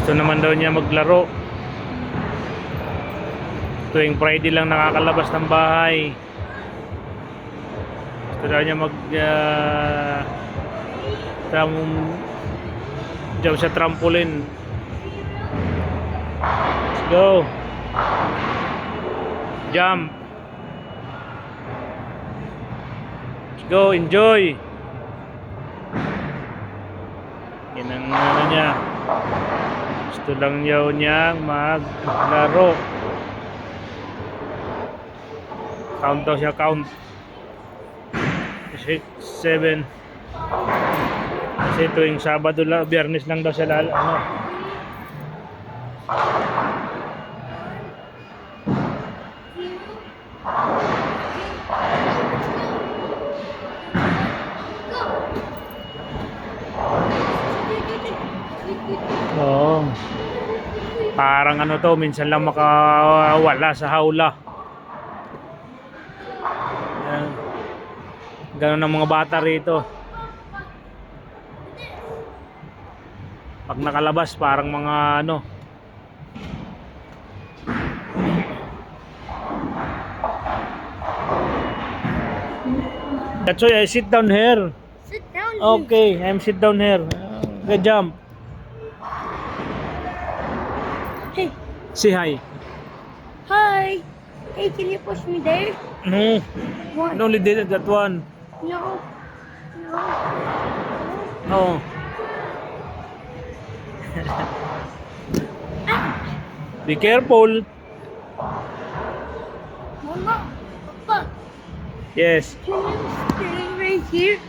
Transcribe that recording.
Gusto naman daw niya maglaro. Tuwing Friday lang nakakalabas ng bahay. Gusto daw niya jump sa trampoline. Let's go. Jump. Let's go, enjoy. Yan ang ano niya. Gusto lang niyang maglaro. Count daw siya, count. 6, 7. Kasi tuwing Sabado lang, Biyernes lang daw siya Oo. Parang ano to, minsan lang makawala sa hawla. Yan. Ganun ang mga bata rito. Pag nakalabas, parang mga ano. That's why I sit down here. Sit down. Okay, I'm sit down here. Good jump. Hey. Say hi. Hi. Hey, can you push me there? No, What? I only did that one. No. No. Oh. Be careful. Mama. Papa. Yes. Can you stay right here?